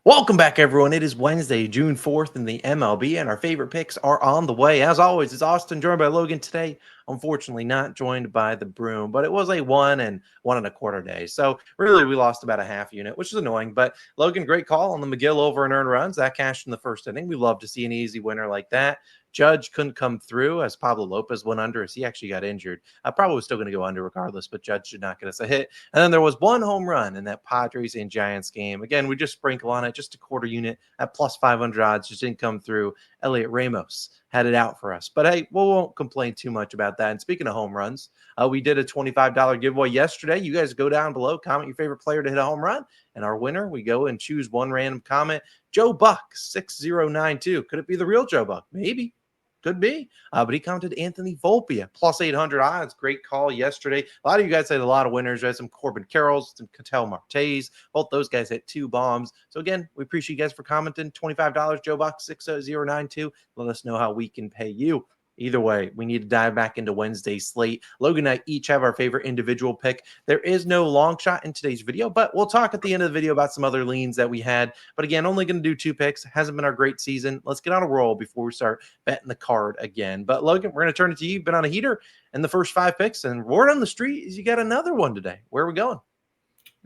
Welcome back, everyone. It is Wednesday, June 4th in the MLB, and our favorite picks are on the way. As always, it's Austin joined by Logan today. Unfortunately, not joined by the Broom, but it was a 1 and 1 1/4 day. So, really, we lost about a half unit, which is annoying. But, Logan, great call on the McGill over and earned runs. That cashed in the first inning. We love to see an easy winner like that. Judge couldn't come through as Pablo Lopez went under as he actually got injured. I probably was still going to go under regardless, but Judge did not get us a hit. And then there was one home run in that Padres and Giants game. Again, we just sprinkle on it, just a quarter unit at plus 500 odds. Just didn't come through. Elliot Ramos had it out for us. But hey, we won't complain too much about that. And speaking of home runs, we did a $25 giveaway yesterday. You guys go down below, comment your favorite player to hit a home run. And our winner, we go and choose one random comment. Joe Buck, 6092. Could it be the real Joe Buck? Maybe. Could be. But he counted Anthony Volpe at plus 800 odds. Great call yesterday. A lot of you guys had a lot of winners. We had some Corbin Carrolls, some Cattell Martes. Both those guys hit 2 bombs. So, again, we appreciate you guys for commenting. $25, Joe Buck, 6092. Let us know how we can pay you. Either way, we need to dive back into Wednesday's slate. Logan and I each have our favorite individual pick. There is no long shot in today's video, but we'll talk at the end of the video about some other leans that we had. But again, only going to do 2 picks. Hasn't been our great season. Let's get on a roll before we start betting the card again. But Logan, we're going to turn it to you. You've been on a heater in the first 5 picks, and word on the street is you got another one today. Where are we going?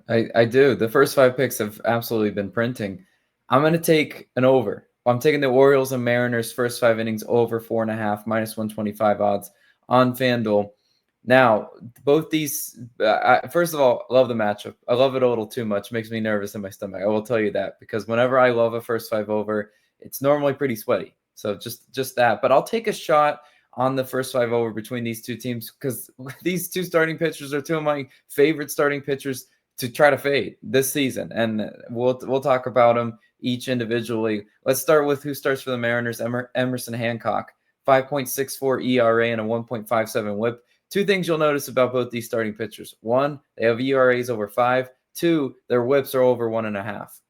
I do. The first 5 picks have absolutely been printing. I'm going to take an over. I'm taking the Orioles and Mariners first 5 innings over 4.5 minus 125 odds on FanDuel. Now, both these, first of all, I love the matchup. I love it a little too much. It makes me nervous in my stomach. I will tell you that because whenever I love a first 5 over, it's normally pretty sweaty. So just that. But I'll take a shot on the first 5 over between these two teams because these two starting pitchers are 2 of my favorite starting pitchers to try to fade this season. And we'll talk about them each individually. Let's start with who starts for the Mariners. Emerson Hancock, 5.64 ERA and a 1.57 whip. 2 things you'll notice about both these starting pitchers. 1, they have ERAs over 5. 2, their whips are over 1.5.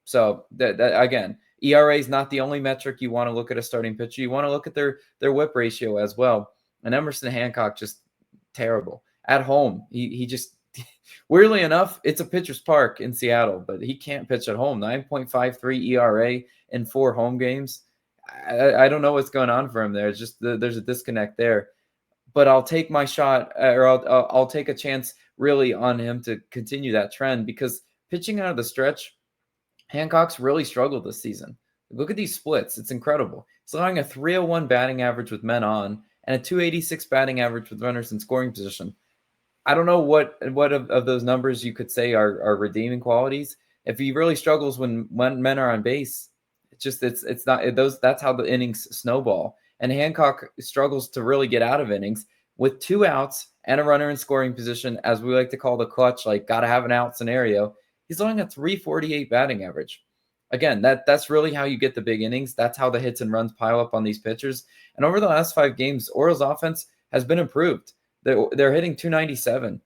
So that again, ERA is not the only metric you want to look at a starting pitcher. You want to look at their whip ratio as well. And Emerson Hancock just terrible. At home, he just weirdly enough, it's a pitcher's park in Seattle, but he can't pitch at home. 9.53 ERA in 4 home games. I don't know what's going on for him there. It's just there's a disconnect there. But I'll take my shot, or I'll take a chance really on him to continue that trend because pitching out of the stretch, Hancock's really struggled this season. Look at these splits. It's incredible. He's allowing a 301 batting average with men on and a 286 batting average with runners in scoring position. I don't know what of those numbers you could say are redeeming qualities. If he really struggles when men are on base, it's not those. That's how the innings snowball. And Hancock struggles to really get out of innings with 2 outs and a runner in scoring position, as we like to call the clutch, like got to have an out scenario. He's only a 348 batting average. Again, that's really how you get the big innings. That's how the hits and runs pile up on these pitchers. And over the last 5 games, Orioles offense has been improved. They're hitting 297.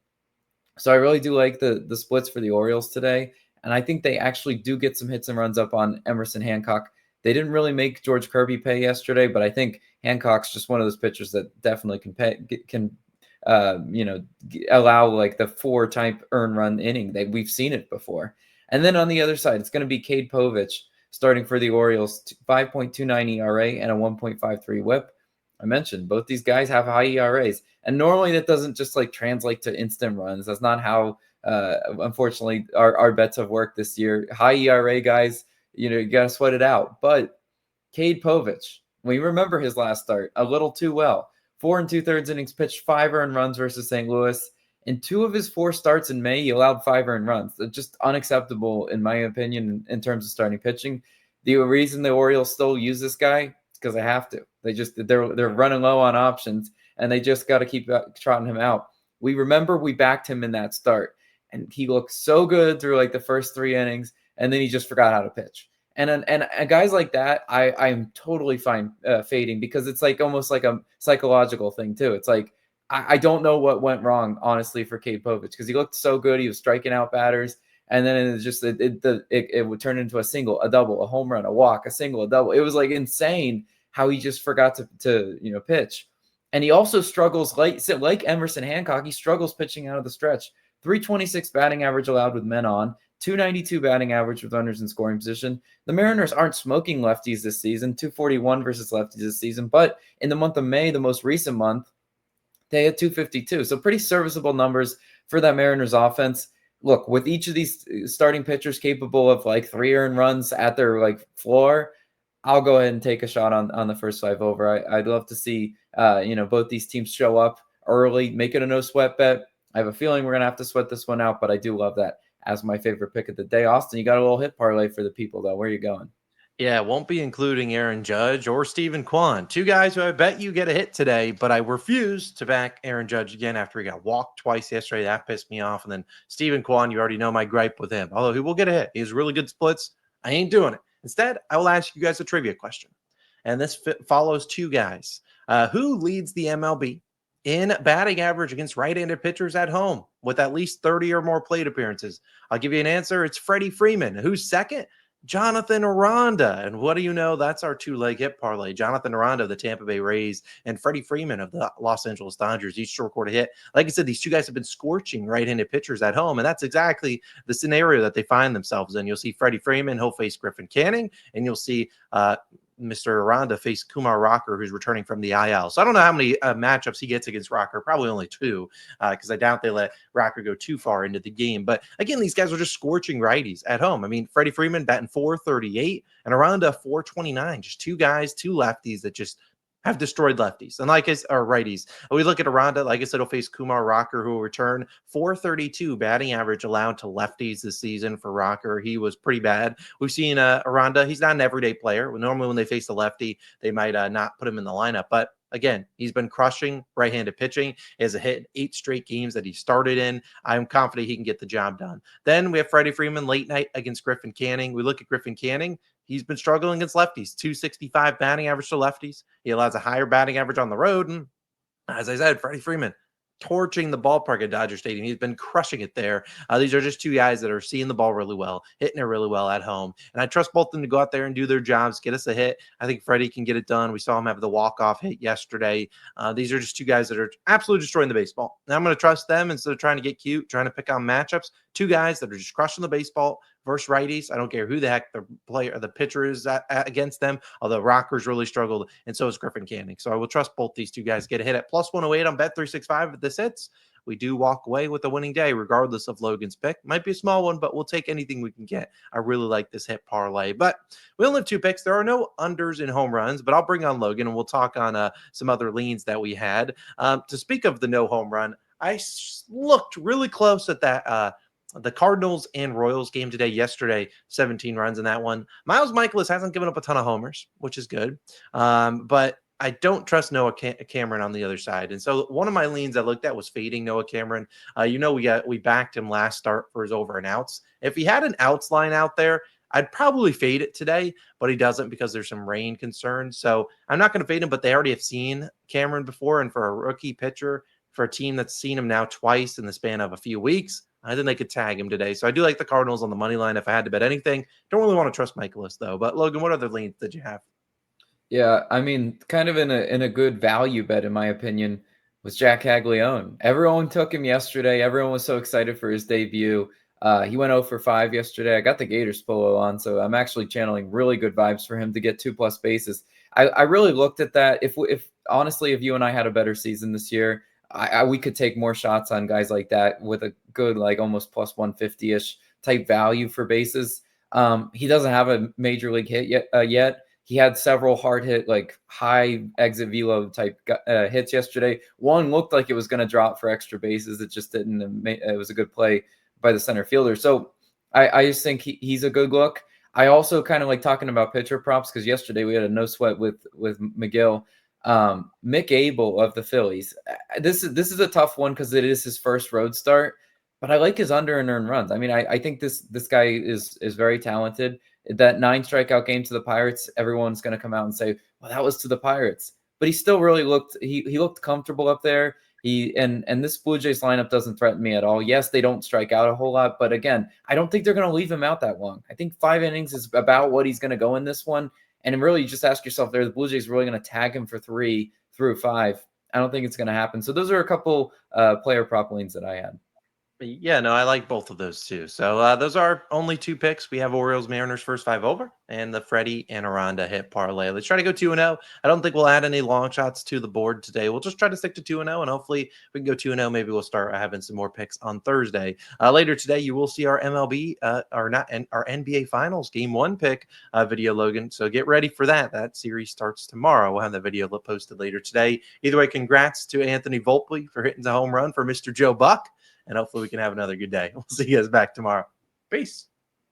So I really do like the splits for the Orioles today. And I think they actually do get some hits and runs up on Emerson Hancock. They didn't really make George Kirby pay yesterday, but I think Hancock's just one of those pitchers that definitely can allow like the 4 type earn run inning. We've seen it before. And then on the other side, it's going to be Cade Povich starting for the Orioles, 5.29 ERA and a 1.53 whip. I mentioned both these guys have high ERAs, and normally that doesn't just like translate to instant runs. That's not how, unfortunately, our bets have worked this year. High ERA guys, you got to sweat it out. But Cade Povich, we remember his last start a little too well. 4 2/3 innings pitched, 5 earned runs versus St. Louis. In 2 of his 4 starts in May, he allowed 5 earned runs. That's just unacceptable, in my opinion, in terms of starting pitching. The reason the Orioles still use this guy because they have to. They're running low on options, and they just got to keep trotting him out. We remember we backed him in that start, and he looked so good through like the first 3 innings, and then he just forgot how to pitch. And guys like that, I'm totally fine fading because it's like almost like a psychological thing too. It's like I don't know what went wrong honestly for Cade Povich because he looked so good. He was striking out batters. And then it would turn into a single, a double, a home run, a walk, a single, a double. It was like insane how he just forgot to pitch. And he also struggles like Emerson Hancock. He struggles pitching out of the stretch. 326 batting average allowed with men on, .292 batting average with runners in scoring position. The Mariners aren't smoking lefties this season, .241 versus lefties this season, but in the month of May, the most recent month, they had .252. So pretty serviceable numbers for that Mariners offense. Look, with each of these starting pitchers capable of like 3 earned runs at their like floor, I'll go ahead and take a shot on the first 5 over. I'd love to see both these teams show up early, make it a no sweat bet. I have a feeling we're gonna have to sweat this one out, but I do love that as my favorite pick of the day. Austin, you got a little hit parlay for the people though. Where are you going? Yeah, won't be including Aaron Judge or Stephen Kwan, 2 guys who I bet you get a hit today, but I refuse to back Aaron Judge again after he got walked twice yesterday. That pissed me off. And then Stephen Kwan, you already know my gripe with him. Although he will get a hit. He has really good splits. I ain't doing it. Instead, I will ask you guys a trivia question. And this follows 2 guys. Who leads the MLB in batting average against right-handed pitchers at home with at least 30 or more plate appearances? I'll give you an answer. It's Freddie Freeman. Who's second? Jonathan Aranda. And what do you know? That's our 2-leg hit parlay. Jonathan Aranda of the Tampa Bay Rays and Freddie Freeman of the Los Angeles Dodgers, each to record a hit. Like I said, these 2 guys have been scorching right-handed pitchers at home, and that's exactly the scenario that they find themselves in. You'll see Freddie Freeman, he'll face Griffin Canning, and you'll see Mr. Aranda face Kumar Rocker, who's returning from the IL. So I don't know how many matchups he gets against Rocker. Probably only 2, because I doubt they let Rocker go too far into the game. But again, these guys are just scorching righties at home. I mean, Freddie Freeman batting .438 and Aranda .429. Just 2 guys, 2 lefties that just have destroyed lefties. And or righties. We look at Aranda, like I said, he'll face Kumar Rocker, who will return .432 batting average allowed to lefties this season for Rocker. He was pretty bad. We've seen Aranda, he's not an everyday player. Normally when they face a lefty, they might not put him in the lineup. But again, he's been crushing right-handed pitching. He has a hit in 8 straight games that he started in. I'm confident he can get the job done. Then we have Freddie Freeman late night against Griffin Canning. We look at Griffin Canning. He's been struggling against lefties, .265 batting average to lefties. He allows a higher batting average on the road. And as I said, Freddie Freeman torching the ballpark at Dodger Stadium. He's been crushing it there. These are just 2 guys that are seeing the ball really well, hitting it really well at home. And I trust both of them to go out there and do their jobs, get us a hit. I think Freddie can get it done. We saw him have the walk-off hit yesterday. These are just 2 guys that are absolutely destroying the baseball. And I'm going to trust them instead of trying to get cute, trying to pick on matchups. 2 guys that are just crushing the baseball versus righties. I don't care who the heck the player or the pitcher is against them, although Rockers really struggled, and so is Griffin Canning. So I will trust both these 2 guys. Get a hit at +108 on Bet365 if this hits. We do walk away with a winning day, regardless of Logan's pick. Might be a small one, but we'll take anything we can get. I really like this hit parlay. But we only have 2 picks. There are no unders in home runs, but I'll bring on Logan, and we'll talk on some other leans that we had. To speak of the no home run, I looked really close at that the Cardinals and Royals game yesterday, 17 runs in that one. Miles Michaelis hasn't given up a ton of homers, which is good. But I don't trust Noah Cameron on the other side. And so one of my leans I looked at was fading Noah Cameron. We backed him last start for his over and outs. If he had an outs line out there, I'd probably fade it today, but he doesn't because there's some rain concerns. So I'm not going to fade him, but they already have seen Cameron before. And for a rookie pitcher, for a team that's seen him now twice in the span of a few weeks, I think they could tag him today. So I do like the Cardinals on the money line if I had to bet anything. Don't really want to trust Michaelis, though. But, Logan, what other leans did you have? Yeah, I mean, kind of in a good value bet, in my opinion, was Jack Caglione. Everyone took him yesterday. Everyone was so excited for his debut. He went 0 for 5 yesterday. I got the Gators polo on, so I'm actually channeling really good vibes for him to get 2+ bases. I really looked at that. If honestly, if you and I had a better season this year, we could take more shots on guys like that with a good, like almost +150-ish type value for bases. He doesn't have a major league hit yet. He had several hard hit, like high exit velo type hits yesterday. One looked like it was going to drop for extra bases. It just didn't. It was a good play by the center fielder. So I just think he's a good look. I also kind of like talking about pitcher props because yesterday we had a no sweat with McGill. Mick Abel of the Phillies. This is a tough one because it is his first road start, but I like his under and earned runs. I mean, I think this guy is very talented. That 9 strikeout game to the Pirates, everyone's going to come out and say, well, that was to the Pirates, but he still really looked comfortable up there. And this Blue Jays lineup doesn't threaten me at all. Yes, they don't strike out a whole lot, but again, I don't think they're going to leave him out that long. I think 5 innings is about what he's going to go in this one. And really, you just ask yourself, are the Blue Jays really going to tag him for 3 through 5? I don't think it's going to happen. So those are a couple player prop leans that I had. Yeah, no, I like both of those too. So those are our only two picks. We have Orioles Mariners first five over and the Freddie and Aranda hit parlay. Let's try to go 2-0. I don't think we'll add any long shots to the board today. We'll just try to stick to 2-0 and hopefully we can go 2-0. Maybe we'll start having some more picks on Thursday. Later today, you will see our MLB or not our NBA Finals Game 1 pick video, Logan. So get ready for that. That series starts tomorrow. We'll have the video posted later today. Either way, congrats to Anthony Volpe for hitting the home run for Mr. Joe Buck. And hopefully we can have another good day. We'll see you guys back tomorrow. Peace.